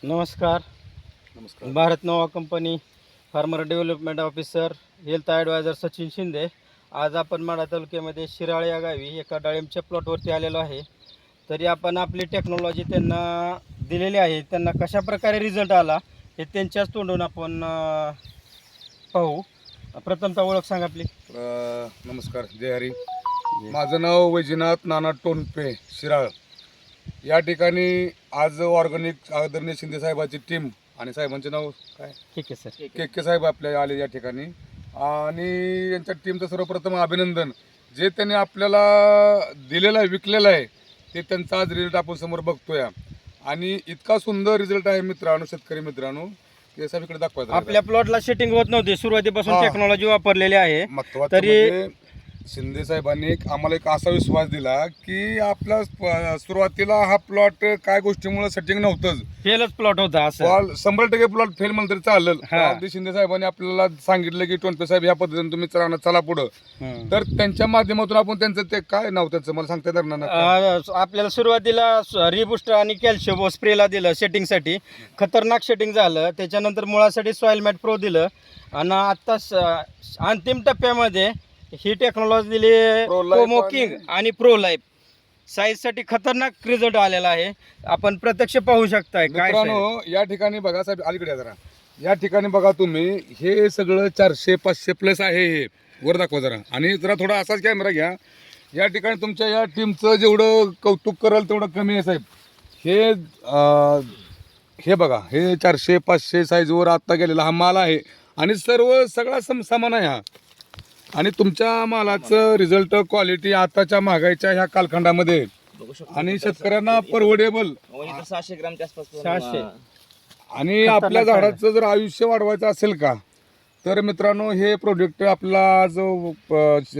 नमस्कार. नमस्कार. Bharat Nova company farmer development officer health advisor Sachin Shinde. आज आपण माढा तालुक्यामध्ये शिराळ या गावी एका डाळिंबच्या प्लॉटवरती आलेलो आहे. तरी आपण आपली टेक्नॉलॉजी त्यांना दिलेली आहे. त्यांना कशा प्रकारे रिझल्ट आला हे त्यांच्याच तोंडून आपण पाहू. प्रथमतः ओळख सांगा आपली. नमस्कार. जय हरी. माझं नाव वैजनाथ नाना टोनपे, शिराळ. या ठिकाणी आज ऑर्गॅनिक आदरणीय शिंदे साहेबांची टीम आणि साहेबांचे नाव काय, ठीक आहे सर. के साहेब आपल्या आले या ठिकाणी. आणि यांच्या टीमचं सर्वप्रथम अभिनंदन. जे त्यांनी आपल्याला दिलेलं आहे, विकलेलं आहे, ते त्यांचा आज रिझल्ट आपण समोर बघतोय. आणि इतका सुंदर रिझल्ट आहे मित्रांनो, शेतकरी मित्रांनो, की साहेब इकडे दाखवायचं. आपल्या प्लॉटला सेटिंग होत नव्हती, सुरुवातीपासून टेक्नॉलॉजी वापरलेली आहे. महत्वाचं म्हणजे शिंदे साहेबांनी आम्हाला एक असा विश्वास दिला की आपला सुरुवातीला हा प्लॉट काय गोष्टीमुळे सेटिंग नव्हतंच, फेलच प्लॉट होता. असं 100% प्लॉट फेल म्हणलं तरी चालेल. हा. अगदी शिंदे साहेबांनी आपल्याला सांगितलं की टोनपे साहेब ह्या पद्धतीने तुम्ही चला पुढं. तर त्यांच्या माध्यमातून आपण त्यांचं ते काय नाव त्यांचं मला सांगता येणार ना. आपल्याला सुरुवातीला रिबुस्टर आणि कॅल्शियम स्प्रेला दिलं सेटिंगसाठी. खतरनाक सेटिंग झालं. त्याच्यानंतर मुळासाठी सॉइल मॅट प्रो दिलं. आणि आता अंतिम टप्प्यामध्ये ही टेक्नॉलॉजी दिली Pro Life मोकिंग आणि प्रो लाईफ. साईजसाठी खतरनाक रिझल्ट आलेला आहे. आपण प्रत्यक्ष पाहू शकताय. काय मित्रांनो या ठिकाणी बघा साहेब, अलीकडे या जरा. या ठिकाणी बघा तुम्ही, हे सगळं 400-500 प्लस आहे. हे वर दाखवा जरा, आणि जरा थोडा असाच कॅमेरा घ्या. या ठिकाणी तुमच्या या टीमचं जेवढं कौतुक कराल तेवढं कमी आहे साहेब. हे बघा, हे 400-500 साईजवर आत्ता गेलेला हा माल आहे. आणि सगळा समान आहे हा. आणि तुमच्या मालाचं रिझल्ट, क्वालिटी आताच्या महागाईच्या ह्या कालखंडामध्ये आणि शेतकऱ्यांना परवडेबल 600 ग्रामच्या आसपास 600. आणि आपल्या झाडाचं जर आयुष्य वाढवायचं असेल का, तर मित्रांनो हे प्रोडक्ट आपला जो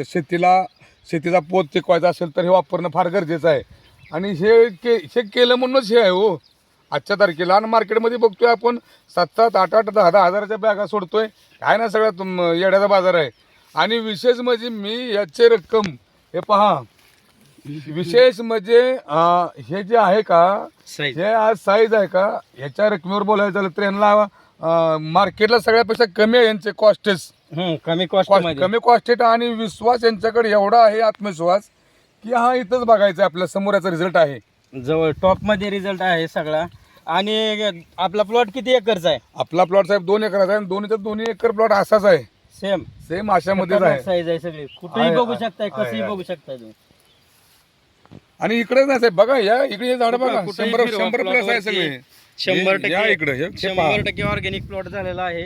शेतीचा पोत टिकवायचा असेल तर हे वापरणं फार गरजेचं आहे. आणि हे केलं म्हणूनच हे आहे हो आजच्या तारखेला. आणि मार्केटमध्ये बघतोय आपण 7-7, 8-8, 10-10 हजाराच्या बॅगा सोडतोय. काय ना सगळ्यात येड्याचा बाजार आहे. आणि विशेष म्हणजे मी याची रक्कम हे पहा, विशेष म्हणजे हे जे आहे का, हे आज साईज आहे का, ह्याच्या रकमेवर बोलायचं झालं तर यांना मार्केटला सगळ्यापेक्षा कमी आहे यांचे कॉस्टेस. कमी कॉस्ट आणि विश्वास यांच्याकडे एवढा आहे, आत्मविश्वास, की हा इथंच बघायचा आपल्या समोर याचा रिझल्ट आहे. जवळ टॉप मध्ये रिझल्ट आहे सगळा. आणि आपला प्लॉट किती एकरचा आहे? आपला प्लॉट साहेब 2 एकराचा आहे. दोन्ही एकर प्लॉट असाच आहे. सेम अशामध्येच आहे. साईज आहे सगळी. कुठेही बघू शकताय, कसंही बघू शकताय तुम्ही. आणि इकडेच नाही साहेब, बघा या इकडे हे झाड बघा, कुठेही 100 फिरवा, प्लस आहे सगळे. 100% या इकडे हे पहा. 100% ऑर्गॅनिक प्लॉट झालेला आहे.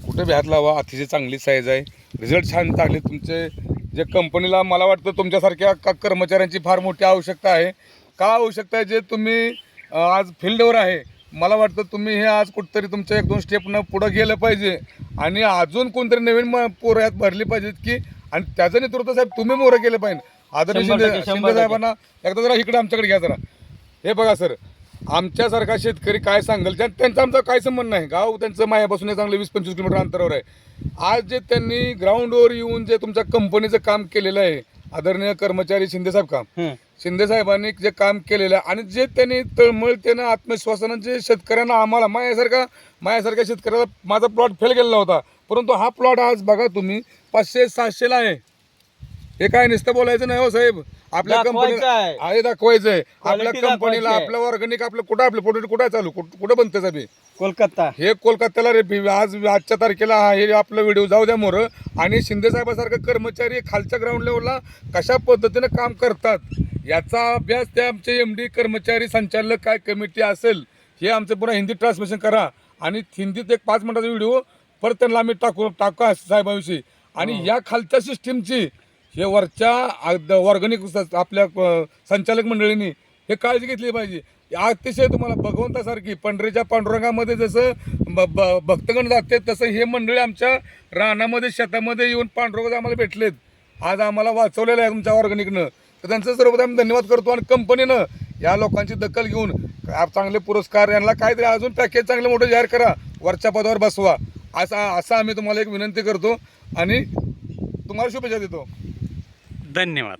कुठे भ्यात लावा, अतिशय चांगली साईज आहे. रिझल्ट छान चांगले. तुमचे जे कंपनीला मला वाटतं तुमच्यासारख्या कर्मचाऱ्यांची फार मोठी आवश्यकता आहे. का आवश्यकता आहे, जे तुम्ही आज फील्डवर आहे, मला वाटतं तुम्ही हे आज कुठंतरी तुमच्या 1-2 स्टेपनं पुढं गेलं पाहिजे. आणि अजून कोणतरी नवीन पोरं यात भरली पाहिजेत की, आणि त्याचं नेतृत्व साहेब तुम्ही मोरं केलं पाहिजे. आदरणीय 100% शिंदे साहेबांना एकदा जरा इकडे आमच्याकडे घ्या जरा. हे बघा सर, आमच्यासारखा शेतकरी काय सांगेल, त्यांचा आमचा काय संबंध नाही. गाव त्यांचं मायापासून हे चांगलं 20-25 किलोमीटर अंतरावर आहे. आज जे त्यांनी ग्राउंडवर येऊन जे तुमच्या कंपनीचं काम केलेलं आहे, आदरणीय कर्मचारी शिंदे शिंदे साहेबांनी जे काम केलेलं आहे, आणि जे त्यांनी तळमळतेनं आत्मविश्वासानं जे शेतकऱ्यांना, आम्हाला माझ्यासारख्या शेतकऱ्याला माझा प्लॉट फेल गेलेला होता, परंतु हा प्लॉट आज बघा तुम्ही 500-700ला आहे. हे काय नुसतं बोलायचं नाही हो साहेब, आपल्या कंपनीला आहे दाखवायचं आहे. आपल्या कंपनीला, आपल्या ऑर्गॅनिक, आपलं कुठं, आपलं प्रोडक्ट कुठं चालू, कुठं बनतं साहेब? कोलकाता. हे कोलकात्याला रे. आजच्या तारखेला हे आपलं व्हिडिओ जाऊ द्या मोर. आणि शिंदे साहेबासारखं कर्मचारी खालच्या ग्राउंड लेवलला कशा पद्धतीनं काम करतात याचा अभ्यास त्या आमचे MD, कर्मचारी, संचालक, काय कमिटी असेल, हे आमचं पुन्हा हिंदी ट्रान्सलेशन करा. आणि हिंदीत एक 5 मिनिटाचा व्हिडिओ परत त्यांना आम्ही टाका साहेबांविषयी. आणि या खालच्या सिस्टीमची, हे वरच्या ऑर्गॅनिक आपल्या संचालक मंडळींनी हे काळजी घेतली पाहिजे. अतिशय तुम्हाला भगवंतासारखी पंढरीच्या पांडुरंगामध्ये जसं भक्तगण जाते, तसं हे मंडळी आमच्या रानामध्ये, शेतामध्ये येऊन पांडुरंग आम्हाला भेटलेत. आज आम्हाला वाचवलेलं आहे तुमच्या ऑर्गॅनिकनं. तर त्यांचं सर्वप्रथम आम्ही धन्यवाद करतो. आणि कंपनीनं या लोकांची दखल घेऊन चांगले पुरस्कार, यांना काहीतरी अजून पॅकेज चांगलं मोठं जाहीर करा, वरच्या पदावर बसवा, असं आम्ही तुम्हाला एक विनंती करतो. आणि तुम्हाला शुभेच्छा देतो. धन्यवाद.